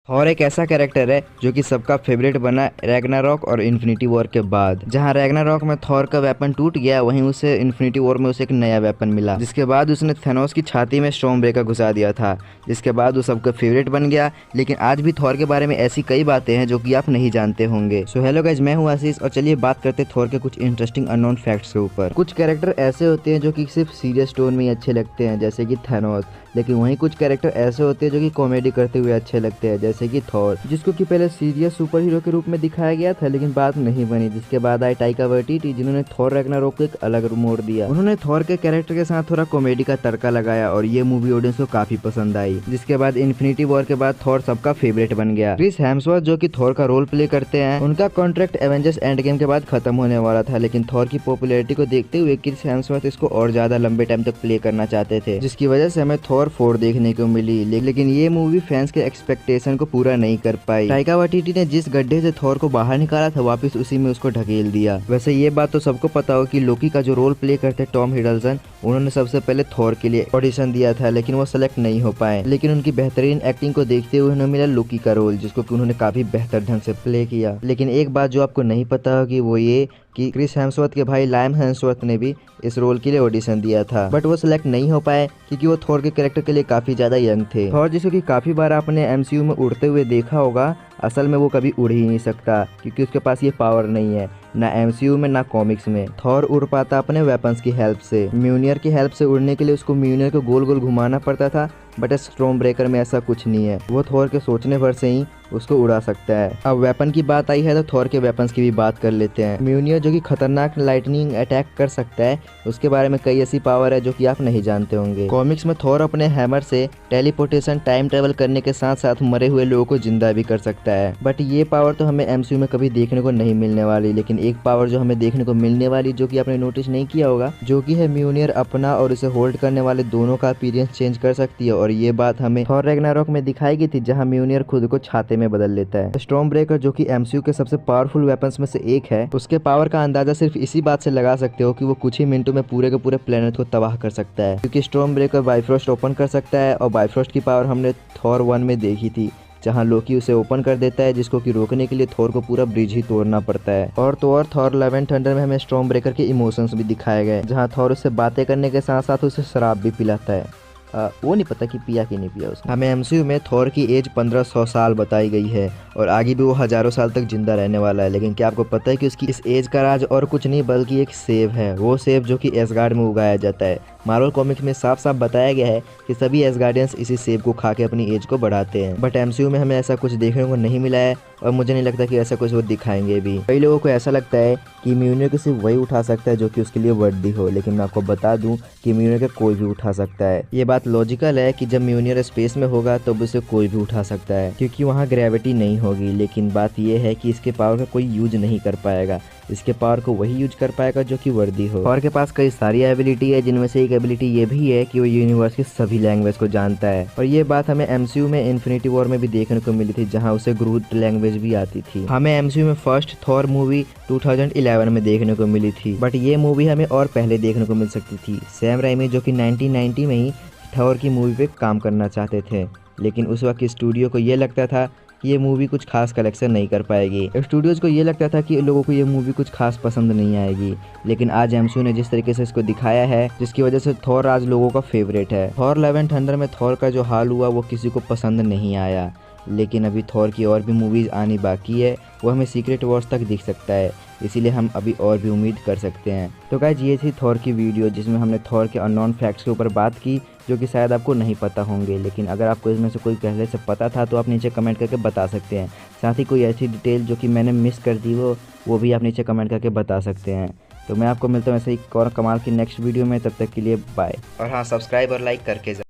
Thor एक ऐसा character है जो कि सबका फेवरेट बना रैग्नारॉक और इन्फिनिटी वॉर के बाद। जहां रैग्नारॉक में थॉर का वेपन टूट गया, वहीं उसे इन्फिनिटी वॉर में उसे एक नया वेपन मिला, जिसके बाद उसने थेनोस की छाती में स्टॉर्म ब्रेकर घुसा दिया था, जिसके बाद वो सबका फेवरेट बन गया। लेकिन आज भी थॉर के बारे में ऐसी कई बातें हैं जो कि आप नहीं जानते होंगे। सो हेलो गाइस, मैं हूं आशीष और चलिए बात करते थॉर के कुछ इंटरेस्टिंग अननोन फैक्ट्स के ऊपर। कुछ कैरेक्टर ऐसे होते हैं जो कि सिर्फ सीरियस टोन में ही अच्छे लगते हैं, जैसे कि थेनोस। लेकिन वहीं कुछ कैरेक्टर ऐसे होते हैं जो कि कॉमेडी करते हुए अच्छे लगते हैं, जैसे कि थॉर, जिसको कि पहले सीरियस सुपर हीरो के रूप में दिखाया गया था लेकिन बात नहीं बनी। जिसके बाद आई टाइका वाइटिटी, जिन्होंने थॉर रैग्नारोक को एक अलग मोड़ दिया। उन्होंने थॉर के कैरेक्टर के साथ थोड़ा कॉमेडी का तड़का लगाया और ये मूवी ऑडियंस को काफी पसंद आई। जिसके बाद इन्फिनिटी वॉर के बाद थॉर सबका फेवरेट बन गया। क्रिस हेम्सवर्थ जो कि थॉर का रोल प्ले करते हैं, उनका कॉन्ट्रैक्ट एवेंजर्स एंड गेम के बाद खत्म होने वाला था, लेकिन थॉर की पॉपुलैरिटी को देखते हुए क्रिस हेम्सवर्थ इसको और ज्यादा लंबे टाइम तक प्ले करना चाहते थे, जिसकी वजह से हमें थॉर 4 देखने को मिली। लेकिन ये मूवी फैंस के एक्सपेक्टेशन को पूरा नहीं कर पाई। टाइका वाइटिटी ने जिस गड्ढे से थॉर को बाहर निकाला था, वापस उसी में उसको ढकेल दिया। वैसे ये बात तो सबको पता हो कि लोकी का जो रोल प्ले करते टॉम हिडलसन, उन्होंने सबसे पहले थॉर के लिए ऑडिशन दिया था, लेकिन वो सेलेक्ट नहीं हो पाए। लेकिन उनकी बेहतरीन एक्टिंग को देखते हुए उन्हें मिला लोकी का रोल, जिसको कि उन्होंने काफी बेहतर ढंग से प्ले किया। लेकिन एक बात जो आपको नहीं पता होगी वो ये कि क्रिस हेम्सवर्थ के भाई लायम हेम्सवर्थ ने भी इस रोल के लिए ऑडिशन दिया था, बट वो सिलेक्ट नहीं हो पाए क्योंकि वो थॉर के कैरेक्टर के लिए काफी ज्यादा यंग थे। थॉर जिसको कि काफी बार आपने एमसीयू में उड़ते हुए देखा होगा, असल में वो कभी उड़ ही नहीं सकता क्योंकि उसके पास ये पावर नहीं है, ना एमसीयू में ना कॉमिक्स में। थॉर उड़ पाता अपने वेपन्स की हेल्प से। म्यूनियर की हेल्प से उड़ने के लिए उसको म्यूनियर को गोल गोल घुमाना पड़ता था, बट स्टॉर्म ब्रेकर में ऐसा कुछ नहीं है, वो थॉर के सोचने भर से ही उसको उड़ा सकता है। अब वेपन की बात आई है तो थॉर के वेपन्स की भी बात कर लेते हैं। म्यूनियर जो कि खतरनाक लाइटनिंग अटैक कर सकता है, उसके बारे में कई ऐसी पावर है जो कि आप नहीं जानते होंगे। कॉमिक्स में थॉर अपने हैमर से टेलीपोर्टेशन, टाइम ट्रेवल करने के साथ साथ मरे हुए लोगों को जिंदा भी कर सकता है, बट ये पावर तो हमें एमसीयू में कभी देखने को नहीं मिलने वाली। लेकिन एक पावर जो हमें देखने को मिलने वाली, जो कि आपने नोटिस नहीं किया होगा, जो कि है म्यूनियर अपना और उसे होल्ड करने वाले दोनों का अपीयरेंस चेंज कर सकती है। और ये बात हमें थॉर रैग्नारोक में दिखाई गई थी, जहां म्यूनियर खुद को छाते में बदल लेता है। स्टॉर्म ब्रेकर जो कि एमसीयू के सबसे पावरफुल वेपन्स में से एक है, उसके पावर का अंदाजा सिर्फ इसी बात से लगा सकते हो कि वो कुछ ही मिनटों में पूरे के पूरे प्लेनेट को तबाह कर सकता है, क्योंकि स्टॉर्म ब्रेकर बाइफ्रोस्ट ओपन कर सकता है। और बाइफ्रोस्ट की पावर हमने थॉर 1 में देखी थी, जहां लोकी उसे ओपन कर देता है, जिसको कि रोकने के लिए थॉर को पूरा ब्रिज ही तोड़ना पड़ता है। और तो और थॉर लव एंड थंडर में हमें स्टॉर्म ब्रेकर के इमोशंस भी दिखाए गए, जहां थॉर उससे बातें करने के साथ साथ उसे शराब भी पिलाता है। वो नहीं पता कि पिया कि नहीं पिया उसने। हमें एमसीयू में थॉर की एज 1500 साल बताई गई है और आगे भी वो हजारों साल तक जिंदा रहने वाला है। लेकिन क्या आपको पता है कि उसकी इस एज का राज और कुछ नहीं बल्कि एक सेब है। वो सेब जो कि एसगार्ड में उगाया जाता है। मार्वल कॉमिक्स में साफ साफ बताया गया है कि सभी एसगार्डियंस इसी सेब को खा के अपनी एज को बढ़ाते हैं, बट एमसीयू में हमें ऐसा कुछ देखने को नहीं मिला है और मुझे नहीं लगता कि ऐसा कुछ वो दिखाएंगे भी। कई लोगों को ऐसा लगता है कि म्यूनियर को सिर्फ वही उठा सकता है जो कि उसके लिए वर्दी हो, लेकिन मैं आपको बता दूं कि म्यूनियर को कोई भी उठा सकता है। ये बात लॉजिकल है कि जब म्यूनियर स्पेस में होगा तो उसे कोई भी उठा सकता है, क्योंकि वहाँ ग्रेविटी नहीं होगी। लेकिन बात यह है कि इसके पावर का कोई यूज नहीं कर पाएगा, इसके पावर को वही यूज कर पाएगा जो कि वर्दी हो। और के पास कई सारी एबिलिटी है, जिनमें से एक एबिलिटी ये भी है कि वो यूनिवर्स की सभी लैंग्वेज को जानता है। और ये बात हमें एमसीयू में इन्फिनिटी वॉर में भी देखने को मिली थी, जहां उसे ग्रूट लैंग्वेज भी आती थी। हमें एमसीयू में फर्स्ट थॉर मूवी 2011 में देखने को मिली थी, बट ये मूवी हमें और पहले देखने को मिल सकती थी। सैम राइमी जो कि 1990 में ही थॉर की मूवी पे काम करना चाहते थे, लेकिन उस वक्त स्टूडियो को ये लगता था कि ये मूवी कुछ खास कलेक्शन नहीं कर पाएगी। स्टूडियोज को ये लगता था कि लोगों को ये मूवी कुछ खास पसंद नहीं आएगी। लेकिन आज एमसीयू ने जिस तरीके से इसको दिखाया है, जिसकी वजह से थॉर आज लोगों का फेवरेट है। थॉर लव एंड थंडर में थॉर का जो हाल हुआ वो किसी को पसंद नहीं आया, लेकिन अभी थॉर की और भी मूवीज आनी बाकी है, वो हमें सीक्रेट वॉर्स तक दिख सकता है, इसीलिए हम अभी और भी उम्मीद कर सकते हैं। तो गाइस, ये थी थॉर की वीडियो, जिसमें हमने थॉर के अननोन फैक्ट्स के ऊपर बात की, जो कि शायद आपको नहीं पता होंगे। लेकिन अगर आपको इसमें से कोई पहले से पता था तो आप नीचे कमेंट करके बता सकते हैं। साथ ही कोई ऐसी डिटेल जो कि मैंने मिस कर दी वो भी आप नीचे कमेंट करके बता सकते हैं। तो मैं आपको मिलता हूँ ऐसे ही और कमाल की नेक्स्ट वीडियो में, तब तक के लिए बाय। और हाँ, सब्सक्राइब और लाइक करके